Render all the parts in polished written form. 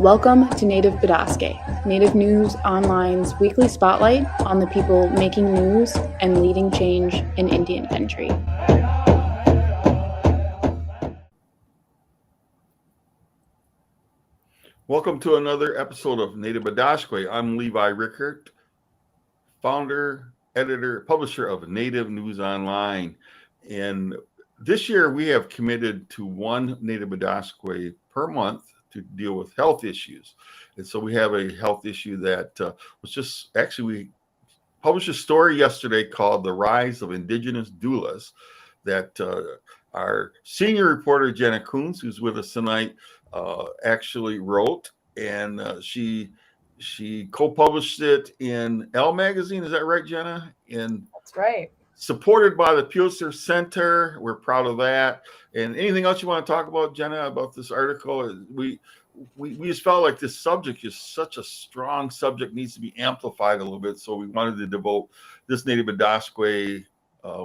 Welcome to Native Bidaské, Native News Online's weekly spotlight on the people making news and leading change in Indian country. Welcome to another episode of Native Bidaské. I'm Levi Rickert, founder, editor, publisher of Native News Online. And this year we have committed to one Native Bidaské per month to deal with health issues. And so we have a health issue that was just, actually we published a story yesterday called The Rise of Indigenous Doulas that our senior reporter, Jenna, who's with us tonight, actually wrote, and she co-published it in Elle magazine. Is that right, Jenna? That's right. Supported by the Pulitzer Center. We're proud of that. And anything else you want to talk about, Jenna, about this article? We just felt like this subject is such a strong subject, needs to be amplified a little bit. So we wanted to devote this Native Bidaské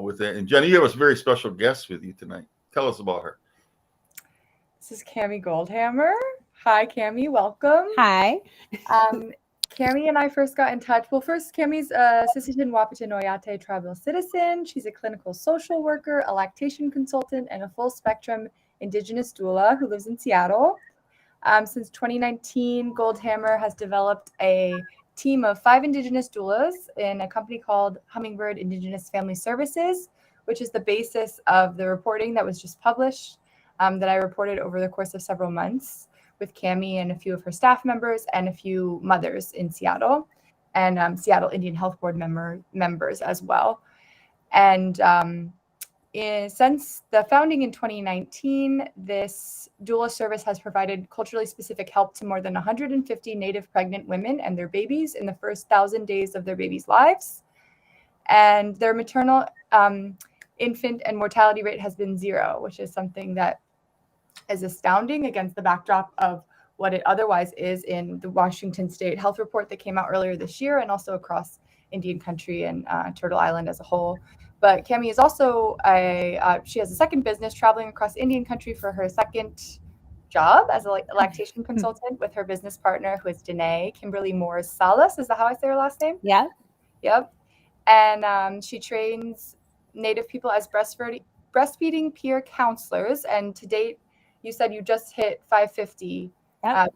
with it. And Jenna, you have a very special guest with you tonight. Tell us about her. This is Camie Goldhammer. Hi, Camie. Welcome. Hi. Camie and I first got in touch. Well, first, Camie's a Sisseton-Wahpeton Oyate tribal citizen. She's a clinical social worker, a lactation consultant, and a full-spectrum Indigenous doula who lives in Seattle. Since 2019, Goldhammer has developed a team of 5 Indigenous doulas in a company called Hummingbird Indigenous Family Services, which is the basis of the reporting that was just published that I reported over the course of several months with Camie and a few of her staff members and a few mothers in Seattle and Seattle Indian Health Board members as well. And since the founding in 2019, this doula service has provided culturally specific help to more than 150 Native pregnant women and their babies in the first 1,000 days of their babies' lives. And their maternal infant and mortality rate has been 0, which is something that is astounding against the backdrop of what it otherwise is in the Washington State Health Report that came out earlier this year and also across Indian country and Turtle Island as a whole. But Camie is also she has a second business traveling across Indian country for her second job as a lactation consultant with her business partner, who is Diné, Kimberly Moore-Salas. Is that how I say her last name? Yeah. Yep. And she trains Native people as breastfeeding peer counselors. And to date, you said you just hit 550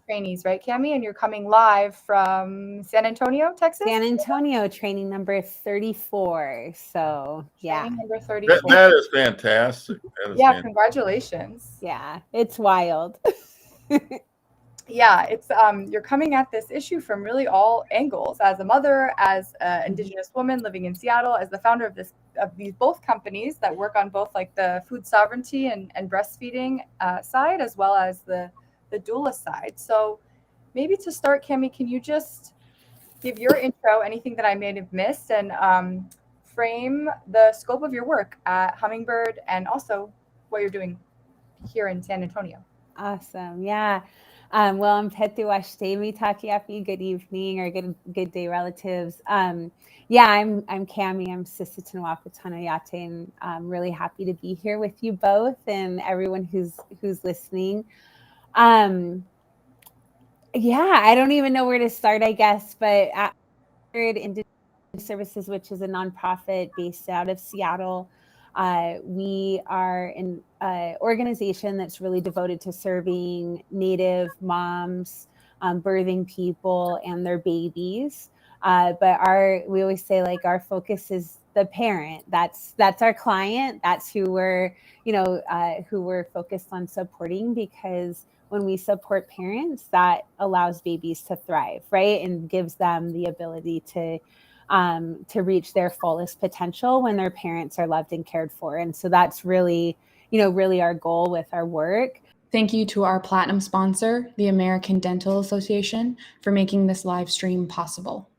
trainees, right, Camie? And you're coming live from San Antonio, Texas? San Antonio, training number 34. So, yeah. Training number 34. That is fantastic. Fantastic. Congratulations. Yeah, it's wild. Yeah, it's you're coming at this issue from really all angles. As a mother, as an Indigenous woman living in Seattle, as the founder of these both companies that work on both like the food sovereignty and breastfeeding side, as well as the doula side. So maybe to start, Camie, can you just give your intro, anything that I may have missed, and frame the scope of your work at Hummingbird and also what you're doing here in San Antonio? Awesome. Yeah. Well, I'm Petu Ashtemi Takiapi. Good evening or good day, relatives. Yeah, I'm Camie. I'm Sisseton-Wahpeton Oyate, and I'm really happy to be here with you both and everyone who's listening. Yeah, I don't even know where to start, I guess, but at Indigenous Services, which is a nonprofit based out of Seattle, we are an organization that's really devoted to serving Native moms, birthing people, and their babies. But we always say like our focus is the parent. That's our client. That's who we're focused on supporting, because when we support parents, that allows babies to thrive, right, and gives them the ability to reach their fullest potential when their parents are loved and cared for. And so that's really our goal with our work. Thank you to our platinum sponsor, the American Dental Association, for making this live stream possible.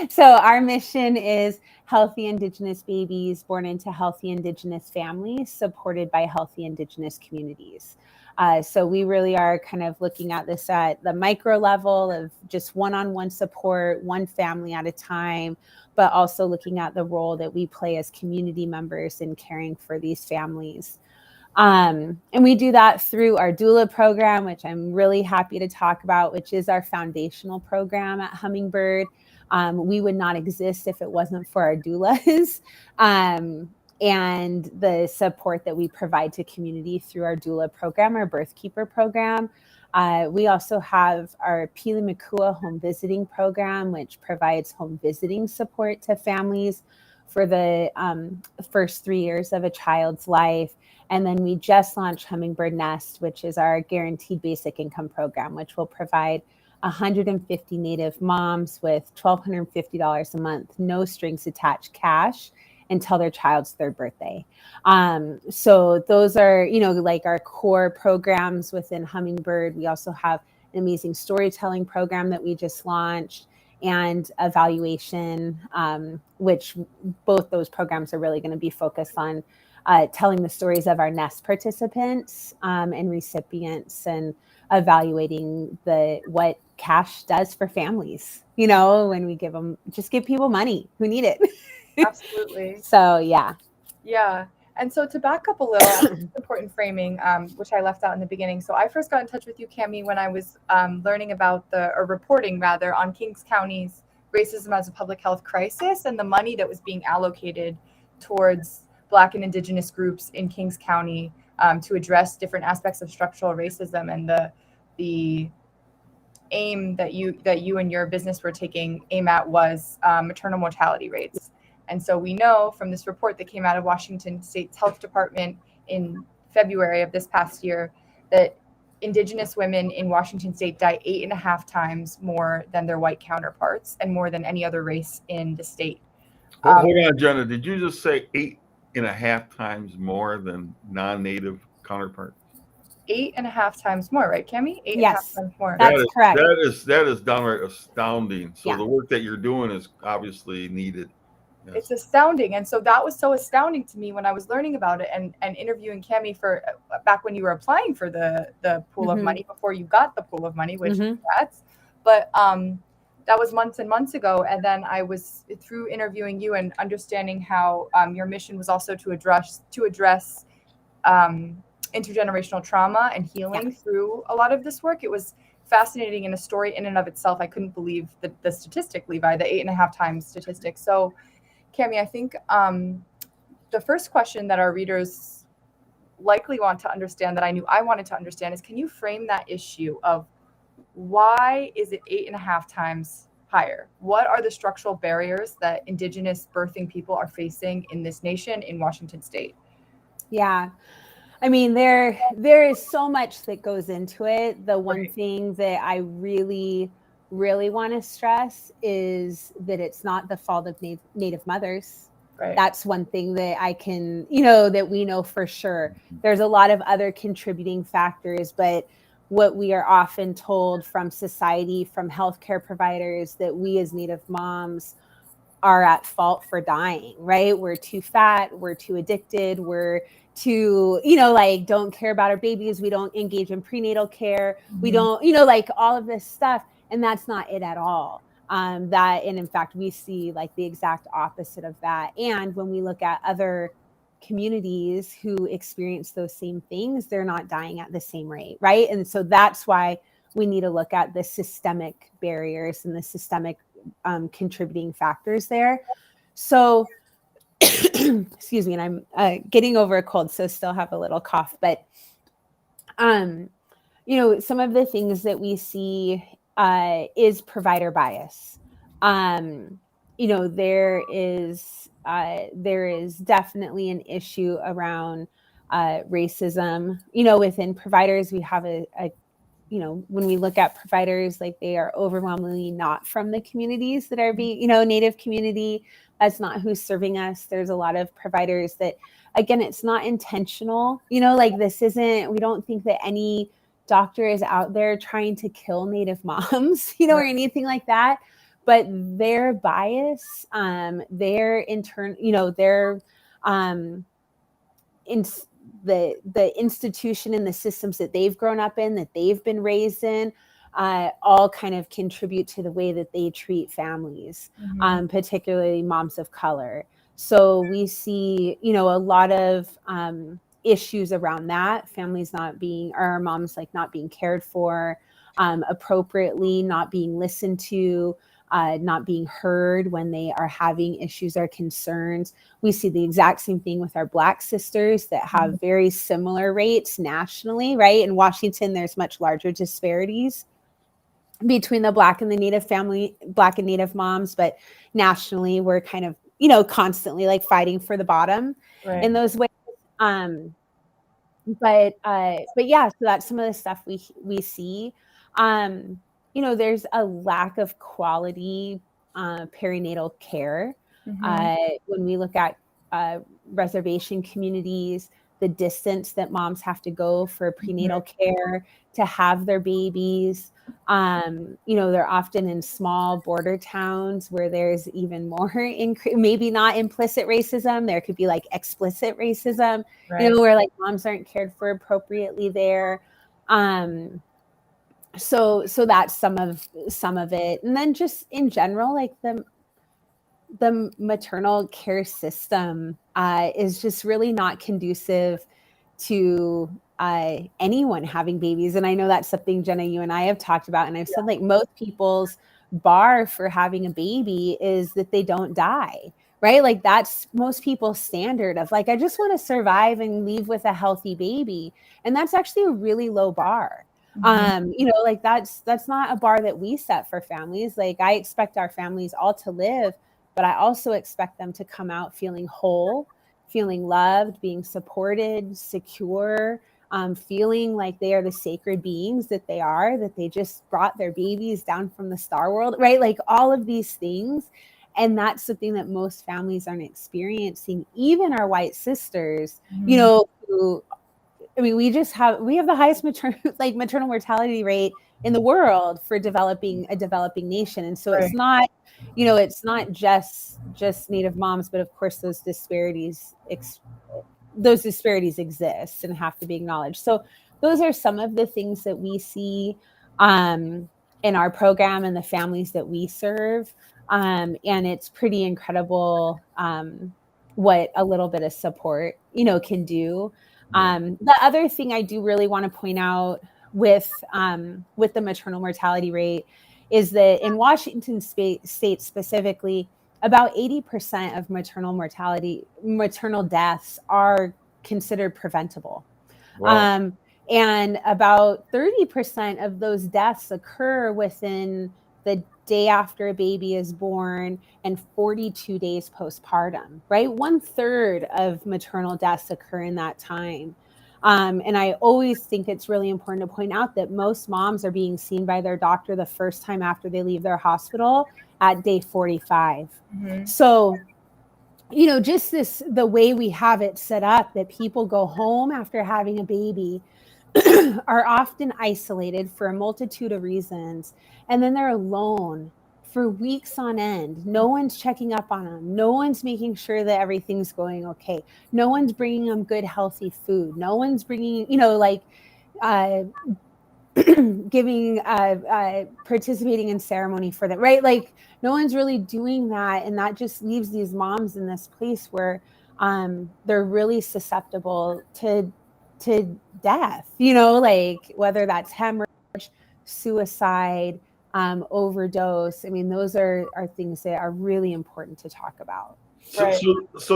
So our mission is healthy Indigenous babies born into healthy Indigenous families, supported by healthy Indigenous communities. So we really are kind of looking at this at the micro level of just one-on-one support, one family at a time, but also looking at the role that we play as community members in caring for these families. And we do that through our doula program, which I'm really happy to talk about, which is our foundational program at Hummingbird. We would not exist if it wasn't for our doulas and the support that we provide to community through our doula program, our birth keeper program. We also have our Pili Makua home visiting program, which provides home visiting support to families for the first 3 years of a child's life. And then we just launched Hummingbird Nest, which is our guaranteed basic income program, which will provide 150 Native moms with $1,250 a month, no strings attached cash until their child's third birthday. So those are, like our core programs within Hummingbird. We also have an amazing storytelling program that we just launched and evaluation, which both those programs are really going to be focused on telling the stories of our Nest participants and recipients and evaluating what cash does for families, when we give people money who need it. Absolutely. So, yeah. Yeah. And so to back up a little, I think it's important framing, which I left out in the beginning. So I first got in touch with you, Camie, when I was learning about reporting rather on Kings County's racism as a public health crisis and the money that was being allocated towards Black and Indigenous groups in Kings County to address different aspects of structural racism, and the aim that you and your business were taking aim at was maternal mortality rates. And so we know from this report that came out of Washington State's Health Department in February of this past year that Indigenous women in Washington State die 8.5 times more than their white counterparts and more than any other race in the state. Hold on, Jenna. Did you just say 8.5 times more than non-Native counterparts? 8.5 times more, right, Camie? 8.5 Yes, times more. That's correct. That is downright astounding. So Yeah. the work that you're doing is obviously needed. Yes. It's astounding. And so that was so astounding to me when I was learning about it and interviewing Camie for back when you were applying for the pool of money before you got the pool of money, which congrats. But that was months and months ago. And then I was through interviewing you and understanding how your mission was also to address intergenerational trauma and healing through a lot of this work. It was fascinating in a story in and of itself. I couldn't believe the statistic, Levi, the 8.5 times statistic. So Camie, I think the first question that our readers likely want to understand that I knew I wanted to understand is, can you frame that issue of why is it 8.5 times higher? What are the structural barriers that Indigenous birthing people are facing in this nation, in Washington State? Yeah. I mean, there is so much that goes into it. The one thing that I really want to stress is that it's not the fault of Native mothers. Right. That's one thing that I can, that we know for sure. There's a lot of other contributing factors, but what we are often told from society, from healthcare providers, that we as Native moms are at fault for dying, right? We're too fat, we're too addicted, we're too, don't care about our babies. We don't engage in prenatal care. We don't, all of this stuff. And that's not it at all. And in fact, we see the exact opposite of that. And when we look at other communities who experience those same things, they're not dying at the same rate, right? And so that's why we need to look at the systemic barriers and the systemic contributing factors there. So, excuse me, and I'm getting over a cold, so still have a little cough, but some of the things that we see is provider bias. There is definitely an issue around racism. Within providers, we have when we look at providers, they are overwhelmingly not from the communities that are being, Native community. That's not who's serving us. There's a lot of providers that, again, it's not intentional. This isn't, we don't think that any doctor is out there trying to kill Native moms, or anything like that. But their bias, their intern, their the institution and the systems that they've grown up in, that they've been raised in, all kind of contribute to the way that they treat families, particularly moms of color. So we see, a lot of, issues around that, families or moms like not being cared for appropriately, not being listened to, not being heard when they are having issues or concerns. We see the exact same thing with our Black sisters that have very similar rates nationally, right? In Washington, there's much larger disparities between the Black and the Native Black and Native moms, but nationally, we're kind of, constantly like fighting for the bottom in those ways. But yeah, so that's some of the stuff we see. There's a lack of quality perinatal care. When we look at reservation communities, the distance that moms have to go for prenatal care to have their babies. They're often in small border towns where there's even more, maybe not implicit racism. There could be like explicit racism, where like moms aren't cared for appropriately there. So that's some of it. And then just in general, like the maternal care system is just really not conducive to anyone having babies. And I know that's something, Jenna, you and I have talked about. And I've said like most people's bar for having a baby is that they don't die, right? Like that's most people's standard of like, I just want to survive and leave with a healthy baby. And that's actually a really low bar. Like that's not a bar that we set for families. Like I expect our families all to live, but I also expect them to come out feeling whole, feeling loved, being supported, secure, feeling like they are the sacred beings that they are, that they just brought their babies down from the star world, right? Like all of these things. And that's something that most families aren't experiencing, even our white sisters, who, we have the highest maternal mortality rate in the world for a developing nation. And so it's not, it's not just Native moms, but of course those disparities exist and have to be acknowledged. So those are some of the things that we see in our program and the families that we serve. And it's pretty incredible what a little bit of support, can do. The other thing I do really want to point out with the maternal mortality rate is that in Washington state specifically, about 80% of maternal deaths are considered preventable. Wow. And about 30% of those deaths occur within the day after a baby is born and 42 days postpartum, right? 1/3 of maternal deaths occur in that time. And I always think it's really important to point out that most moms are being seen by their doctor the first time after they leave their hospital at day 45. So, just the way we have it set up, that people go home after having a baby are often isolated for a multitude of reasons. And then they're alone for weeks on end. No one's checking up on them. No one's making sure that everything's going okay. No one's bringing them good, healthy food. No one's bringing, giving, participating in ceremony for them, right? Like no one's really doing that. And that just leaves these moms in this place where they're really susceptible to death, like whether that's hemorrhage, suicide, overdose. I mean, those are things that are really important to talk about. So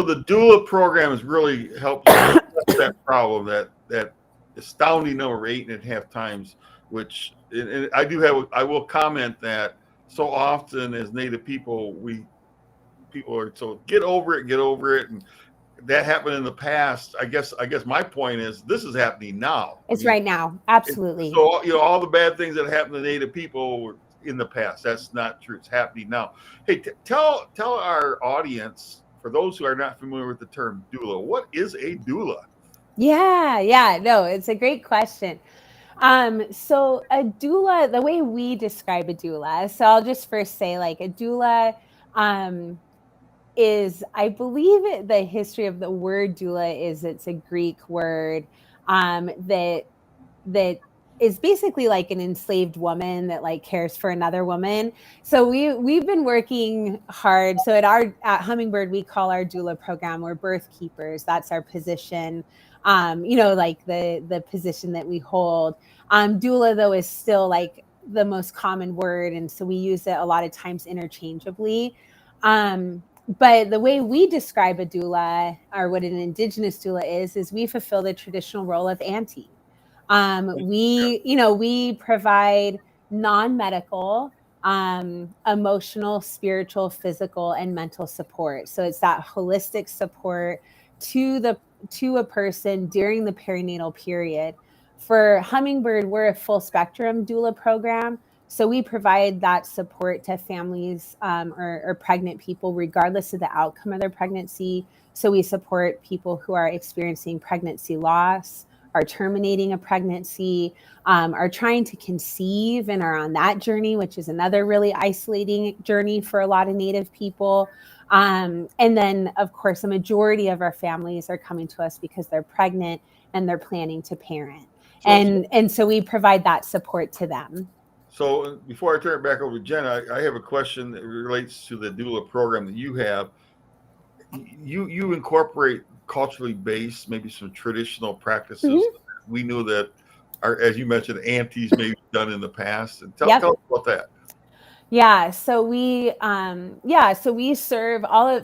the doula program has really helped that problem, that astounding number, 8.5 times, which I will comment that so often as Native people, people are told, get over it. And that happened in the past. I guess my point is this is happening now. It's right now. Absolutely. So, all the bad things that happened to Native people were in the past. That's not true. It's happening now. Hey, tell our audience, for those who are not familiar with the term doula, what is a doula? Yeah. No, it's a great question. So a doula, the way we describe a doula, so I'll just first say like a doula, is, I believe the history of the word doula is it's a Greek word that is basically like an enslaved woman that like cares for another woman. So we've been working hard. So at Hummingbird, we call our doula program, we're birth keepers. That's our position. Like the position that we hold. Doula though is still like the most common word. And so we use it a lot of times interchangeably. But the way we describe a doula, or what an Indigenous doula is we fulfill the traditional role of auntie. We provide non-medical, emotional, spiritual, physical, and mental support. So it's that holistic support to a person during the perinatal period. For Hummingbird, we're a full spectrum doula program. So we provide that support to families or pregnant people, regardless of the outcome of their pregnancy. So we support people who are experiencing pregnancy loss, are terminating a pregnancy, are trying to conceive and are on that journey, which is another really isolating journey for a lot of Native people. And then, of course, a majority of our families are coming to us because they're pregnant and they're planning to parent. And so we provide that support to them. So before I turn it back over to Jenna, I have a question that relates to the doula program that you have. You incorporate culturally based, maybe some traditional practices. Mm-hmm. We knew that, as you mentioned, aunties maybe done in the past. And tell us about that. Yeah. So we serve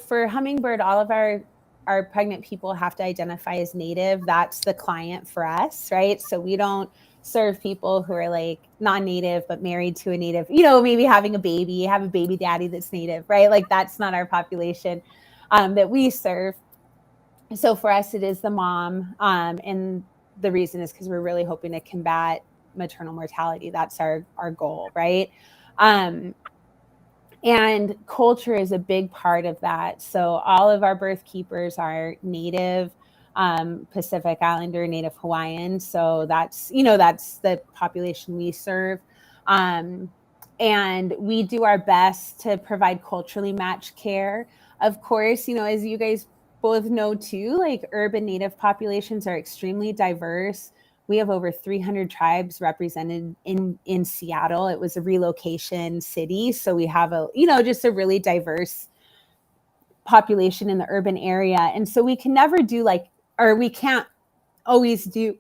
for Hummingbird, all of our pregnant people have to identify as Native. That's the client for us, right? So we don't serve people who are like non-Native but married to a Native, maybe having a baby, have a baby daddy that's Native, right? Like that's not our population that we serve. So for us, it is the mom, and the reason is because we're really hoping to combat maternal mortality. That's our goal, right? And culture is a big part of that. So all of our birth keepers are Native, Pacific Islander, Native Hawaiian. So that's the population we serve. And we do our best to provide culturally matched care. Of course, as you guys both know too, like urban Native populations are extremely diverse. We have over 300 tribes represented in Seattle. It was a relocation city. So we have just a really diverse population in the urban area. And so we can never do we can't always do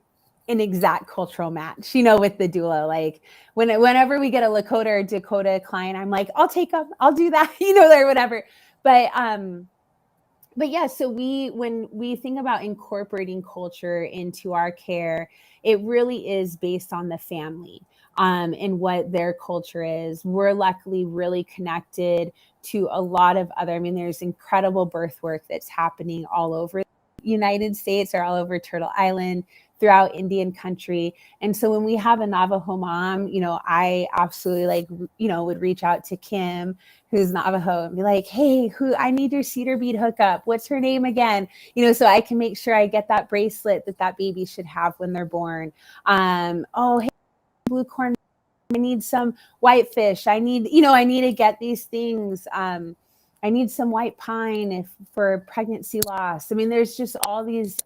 an exact cultural match, with the doula. Like whenever we get a Lakota or Dakota client, I'm like, I'll take them, I'll do that, or whatever. But yeah, so when we think about incorporating culture into our care, it really is based on the family and what their culture is. We're luckily really connected to a lot of there's incredible birth work that's happening all over the United States or all over Turtle Island, throughout Indian country. And so when we have a Navajo mom, I absolutely would reach out to Kim, who's Navajo, and be like, hey, I need your cedar bead hookup. What's her name again? So I can make sure I get that bracelet that baby should have when they're born. Hey, blue corn, I need some whitefish. I need to get these things. I need some white pine for pregnancy loss. There's just all these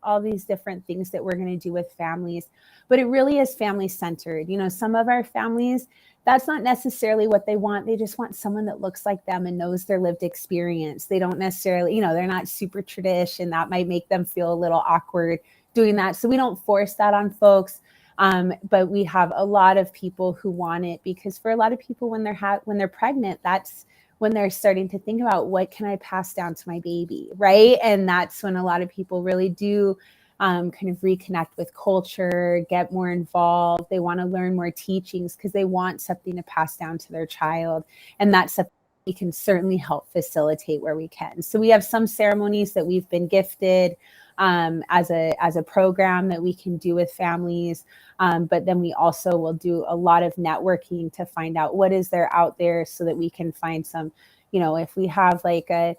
different things that we're going to do with families, but it really is family centered. Some of our families, that's not necessarily what they want. They just want someone that looks like them and knows their lived experience. They don't necessarily, they're not super tradition. That might make them feel a little awkward doing that. So we don't force that on folks. But we have a lot of people who want it, because for a lot of people, when they're pregnant, that's when they're starting to think about, what can I pass down to my baby, right? And that's when a lot of people really do kind of reconnect with culture, get more involved. They want to learn more teachings because they want something to pass down to their child. And that's something we can certainly help facilitate where we can. So we have some ceremonies that we've been gifted as a program that we can do with families. But then we also will do a lot of networking to find out what is there out there, so that we can find some, if we have like a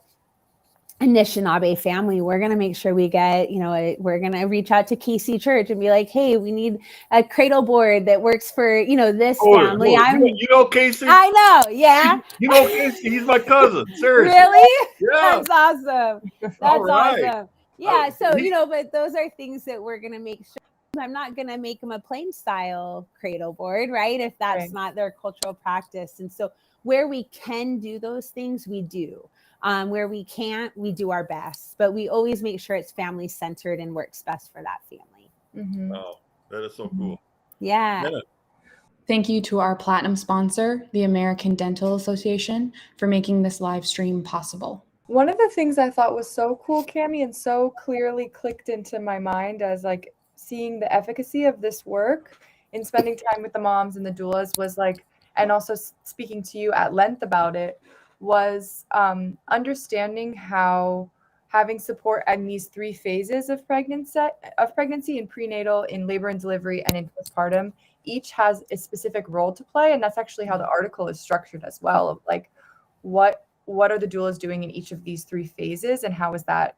Anishinaabe family, we're going to make sure we get, we're going to reach out to Casey Church and be like, hey, we need a cradle board that works for, this family. You know Casey? I know. Yeah. You know Casey? He's my cousin. Seriously. Really? Yeah. That's awesome. That's right. awesome. Yeah. So, but those are things that we're going to make sure I'm not going to make them a plain style cradle board, right? If that's Right. not their cultural practice. And so where we can do those things, we do. Where we can't, we do our best. But we always make sure it's family centered and works best for that family. Mm-hmm. Wow, that is so cool. Yeah. Jenna. Thank you to our platinum sponsor, the American Dental Association, for making this live stream possible. One of the things I thought was so cool, Camie, and so clearly clicked into my mind as like seeing the efficacy of this work in spending time with the moms and the doulas was like, and also speaking to you at length about it, was understanding how having support in these 3 phases of pregnancy, in prenatal, in labor and delivery, and in postpartum, each has a specific role to play. And that's actually how the article is structured as well, of like what are the doulas doing in each of these 3 phases, and how is that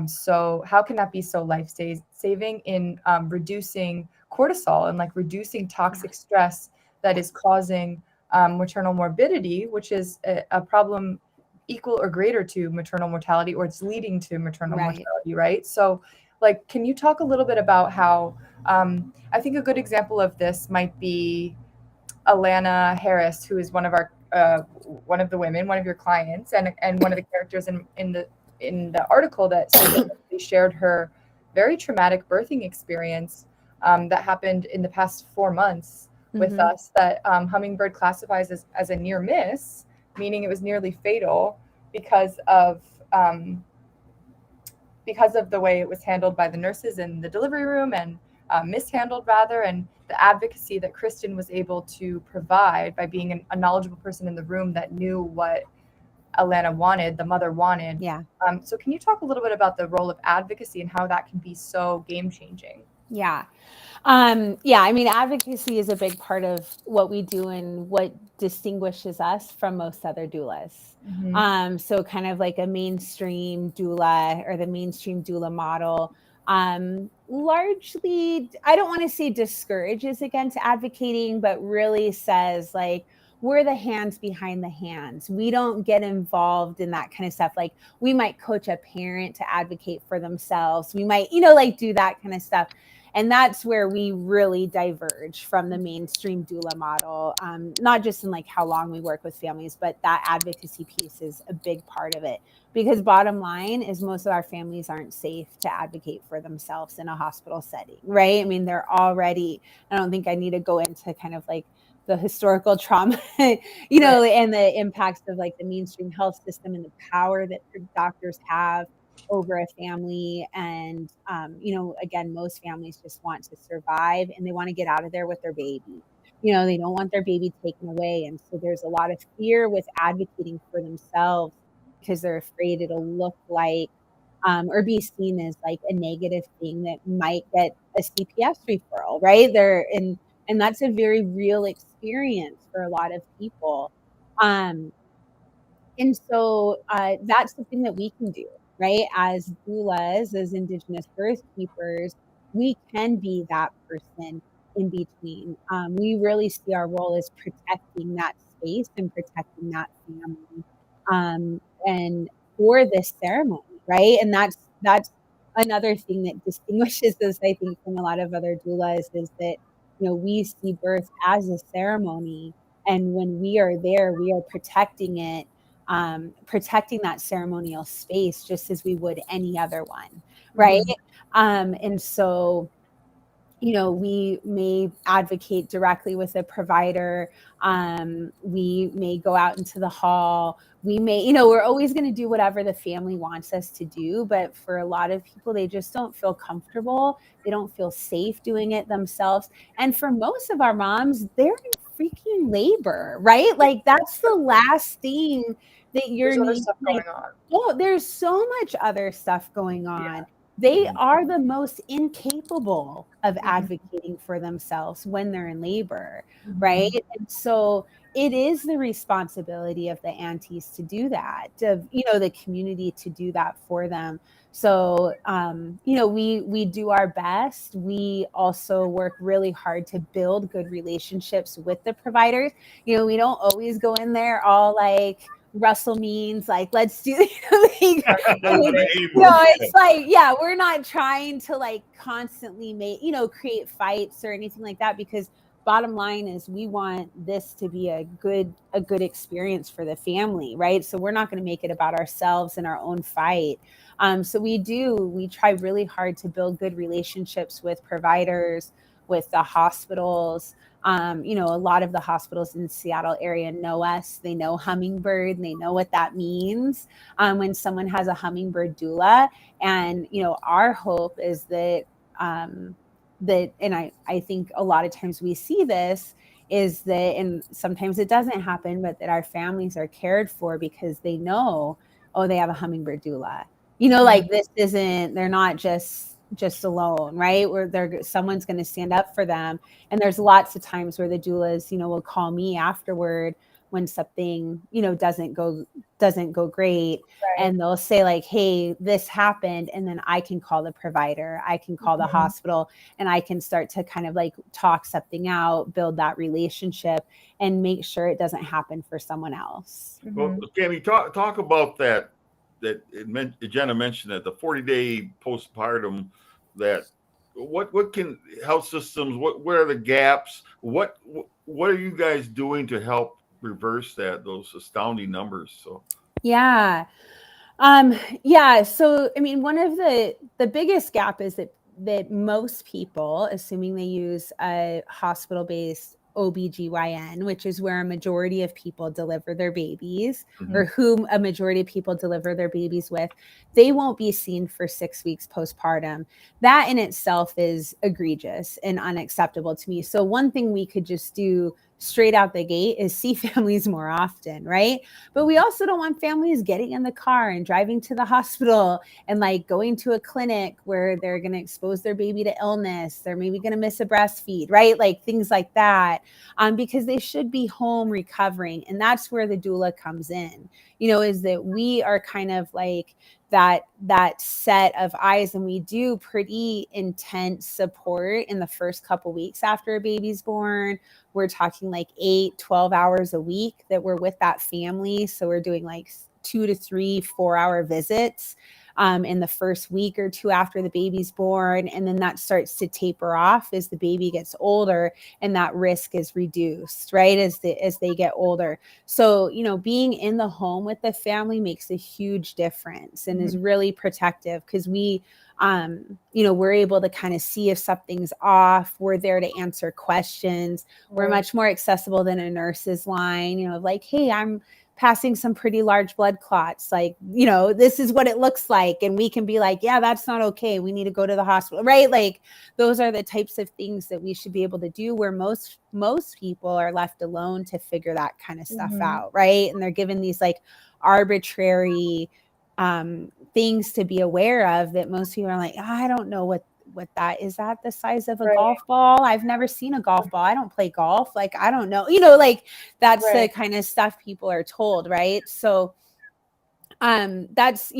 so how can that be so life-saving in reducing cortisol and like reducing toxic stress that is causing maternal morbidity, which is a problem equal or greater to maternal mortality, or it's leading to maternal mortality, right? So like, can you talk a little bit about how I think a good example of this might be Alana Harris, who is one of the women, one of your clients, and one of the characters in the article that specifically shared her very traumatic birthing experience that happened in the past 4 months with us, that Hummingbird classifies as a near miss, meaning it was nearly fatal because of the way it was handled by the nurses in the delivery room, and mishandled rather, and the advocacy that Kristen was able to provide by being a knowledgeable person in the room that knew what Alana wanted, the mother wanted. Yeah. So can you talk a little bit about the role of advocacy and how that can be so game-changing? Yeah. I mean, advocacy is a big part of what we do and what distinguishes us from most other doulas. So kind of like a mainstream doula, or the mainstream doula model, largely, I don't want to say discourages against advocating, but really says like, we're the hands behind the hands. We don't get involved in that kind of stuff. Like, we might coach a parent to advocate for themselves. We might, like do that kind of stuff. And that's where we really diverge from the mainstream doula model, not just in like how long we work with families, but that advocacy piece is a big part of it. Because bottom line is, most of our families aren't safe to advocate for themselves in a hospital setting, right? I mean, they're already, I don't think I need to go into kind of like the historical trauma, and the impacts of like the mainstream health system and the power that doctors have over a family. And, again, most families just want to survive, and they want to get out of there with their baby. They don't want their baby taken away. And so there's a lot of fear with advocating for themselves, because they're afraid it'll look like, or be seen as like a negative thing that might get a CPS referral, right? And that's a very real experience for a lot of people. And so that's the thing that we can do, right? As doulas, as Indigenous birth keepers, we can be that person in between. We really see our role as protecting that space and protecting that family, and for this ceremony, right? And that's another thing that distinguishes us, I think, from a lot of other doulas, is that we see birth as a ceremony, and when we are there, we are protecting it, protecting that ceremonial space just as we would any other one, right? And so we may advocate directly with a provider. We may go out into the hall. We may, we're always going to do whatever the family wants us to do. But for a lot of people, they just don't feel comfortable. They don't feel safe doing it themselves. And for most of our moms, they're in freaking labor, right? Like, that's the last thing that you're There's other stuff going on. Oh, there's so much other stuff going on. Yeah. They are the most incapable of advocating for themselves when they're in labor, right? And so it is the responsibility of the aunties to do that, of the community to do that for them. So we do our best. We also work really hard to build good relationships with the providers. We don't always go in there all like Russell Means, like, let's do, like, It's it's like, yeah, we're not trying to like constantly create fights or anything like that, because bottom line is we want this to be a good experience for the family, right? So we're not going to make it about ourselves and our own fight. So we try really hard to build good relationships with providers, with the hospitals. A lot of the hospitals in the Seattle area know us. They know Hummingbird, and they know what that means when someone has a Hummingbird doula. And, our hope is that, and I think a lot of times we see this, is that, and sometimes it doesn't happen, but that our families are cared for because they know, oh, they have a Hummingbird doula. Like, this isn't, they're not just alone, right? Where someone's going to stand up for them. And there's lots of times where the doulas, will call me afterward when something, doesn't go great. Right. And they'll say like, hey, this happened. And then I can call the provider, I can call the hospital, and I can start to kind of like talk something out, build that relationship, and make sure it doesn't happen for someone else. Well, Camie, talk about that Jenna mentioned that the 40-day postpartum, that what can health systems, what are the gaps, what are you guys doing to help reverse those astounding numbers? So so I mean, one of the biggest gap is that most people, assuming they use a hospital-based OBGYN, which is where a majority of people deliver their babies, or whom a majority of people deliver their babies with, they won't be seen for 6 weeks postpartum. That in itself is egregious and unacceptable to me. So one thing we could just do straight out the gate is see families more often, right? But we also don't want families getting in the car and driving to the hospital and like going to a clinic where they're going to expose their baby to illness. They're maybe going to miss a breastfeed, right? Like things like that, because they should be home recovering. And that's where the doula comes in, is that we are kind of like that set of eyes, and we do pretty intense support in the first couple weeks after a baby's born. We're talking like 8-12 hours a week that we're with that family. So we're doing like 2 to 3 4-hour visits in the first week or two after the baby's born. And then that starts to taper off as the baby gets older, and that risk is reduced, right? As they get older. So, being in the home with the family makes a huge difference and is really protective, because we're able to kind of see if something's off. We're there to answer questions. We're much more accessible than a nurse's line, like, hey, I'm passing some pretty large blood clots. Like, this is what it looks like. And we can be like, yeah, that's not okay. We need to go to the hospital, right? Like, those are the types of things that we should be able to do, where most people are left alone to figure that kind of stuff out, right? And they're given these like arbitrary things to be aware of that most people are like, I don't know what that is. That the size of a golf ball? I've never seen a golf ball. I don't play golf. Like, I don't know, like that's the kind of stuff people are told, right? So that's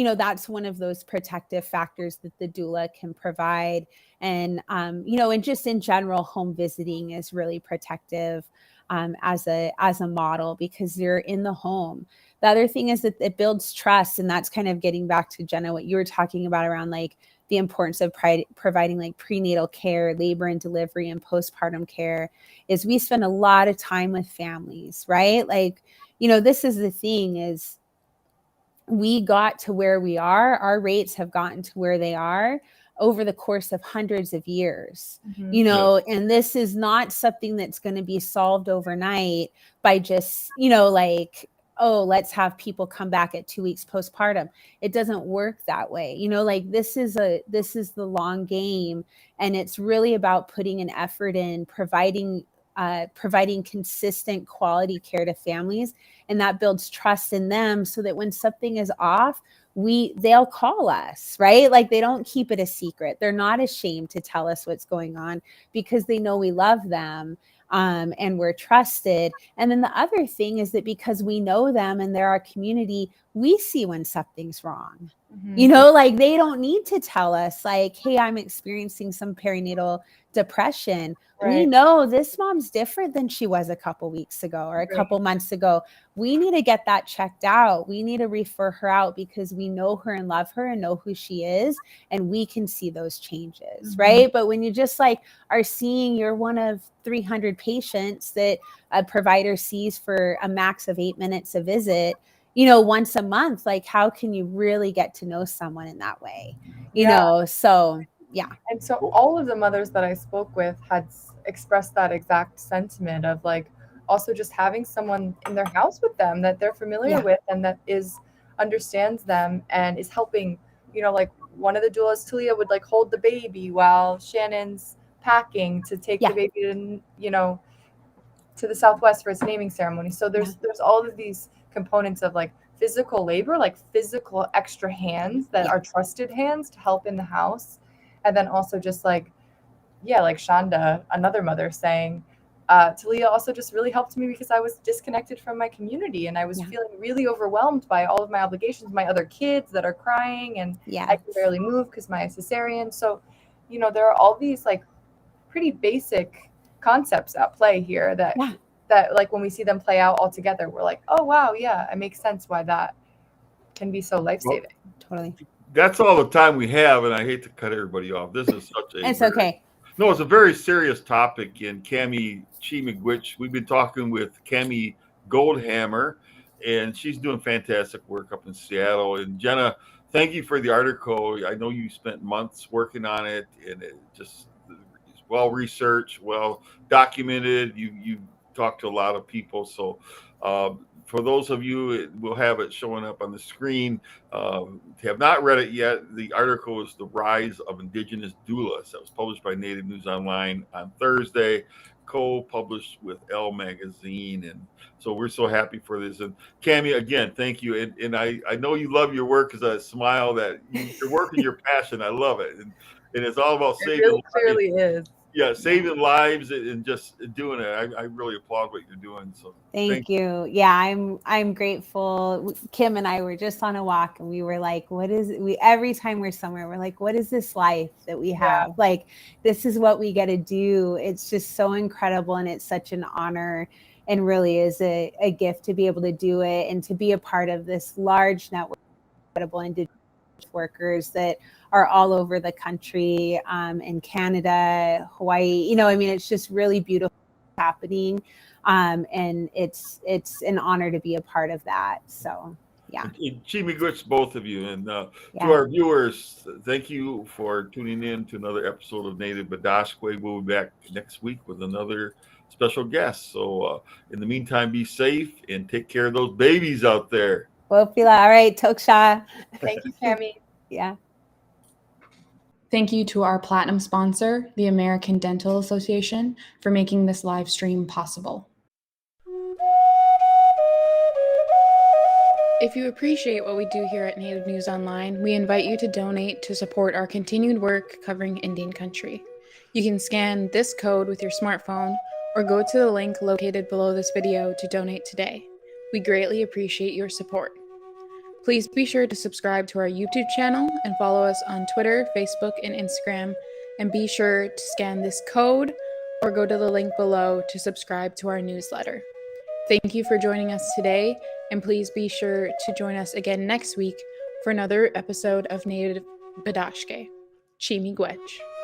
one of those protective factors that the doula can provide. And and just in general, home visiting is really protective as a model, because you're in the home. The other thing is that it builds trust, and that's kind of getting back to Jenna, what you were talking about around like the importance of providing like prenatal care, labor and delivery, and postpartum care. Is we spend a lot of time with families, right? Like, this is the thing, is we got to where we are. Our rates have gotten to where they are over the course of hundreds of years, and this is not something that's going to be solved overnight by just, like, oh, let's have people come back at 2 weeks postpartum. It doesn't work that way. Like, this is the long game, and it's really about putting an effort in providing consistent quality care to families, and that builds trust in them, so that when something is off, they'll call us, right? Like, they don't keep it a secret. They're not ashamed to tell us what's going on, because they know we love them. And we're trusted. And then the other thing is that because we know them and they're our community, we see when something's wrong, You know, like they don't need to tell us like, hey, I'm experiencing some perinatal depression. Right. We know this mom's different than she was a couple weeks ago or a couple months ago. We need to get that checked out. We need to refer her out because we know her and love her and know who she is. And we can see those changes, right? But when you just like are seeing you're one of 300 patients that a provider sees for a max of 8 minutes a visit, you know, once a month, like how can you really get to know someone in that way? You know, so yeah. And so all of the mothers that I spoke with had expressed that exact sentiment of like also just having someone in their house with them that they're familiar with and that understands them and is helping, you know, like one of the doulas, Talia, would like hold the baby while Shannon's packing to take the baby to, you know, to the Southwest for its naming ceremony. So there's all of these components of like physical labor, like physical extra hands that are trusted hands to help in the house. And then also just like, like Shonda, another mother saying, Talia also just really helped me because I was disconnected from my community and I was feeling really overwhelmed by all of my obligations, my other kids that are crying and I can barely move because my cesarean. So, you know, there are all these like pretty basic concepts at play here that like when we see them play out all together, we're like, oh wow, it makes sense why that can be so life-saving. Totally. That's all the time we have, and I hate to cut everybody off. This is such a it's okay. No, it's a very serious topic. And Camie Chimigwich, we've been talking with Camie Goldhammer, and she's doing fantastic work up in Seattle. And Jenna, thank you for the article. I know you spent months working on it, and it just well researched, well documented. You talked to a lot of people, so for those of you, we'll have it showing up on the screen. Have not read it yet, the article is The Rise of Indigenous Doulas. That was published by Native News Online on Thursday, co-published with Elle Magazine. And so we're so happy for this. And Camie, again, thank you. And I know you love your work because I smile that your work and your passion. I love it. And it's all about saving. It really clearly is. Yeah, saving lives and just doing it. I really applaud what you're doing. So thank you. Yeah, I'm grateful. Kim and I were just on a walk and we were like, every time we're somewhere, we're like, what is this life that we have? Like, this is what we get to do. It's just so incredible. And it's such an honor and really is a gift to be able to do it and to be a part of this large network of incredible Indigenous workers that are all over the country, in Canada, Hawaii. You know, I mean, it's just really beautiful happening. And it's an honor to be a part of that. So, yeah. Chimigwich, both of you. And to our viewers, thank you for tuning in to another episode of Native Bidaské. We'll be back next week with another special guest. So in the meantime, be safe and take care of those babies out there. All right, Toksha. Thank you, Camie. Yeah. Thank you to our platinum sponsor, the American Dental Association, for making this live stream possible. If you appreciate what we do here at Native News Online, we invite you to donate to support our continued work covering Indian country. You can scan this code with your smartphone or go to the link located below this video to donate today. We greatly appreciate your support. Please be sure to subscribe to our YouTube channel and follow us on Twitter, Facebook, and Instagram. And be sure to scan this code or go to the link below to subscribe to our newsletter. Thank you for joining us today, and please be sure to join us again next week for another episode of Native Bidaské. Chimigwech.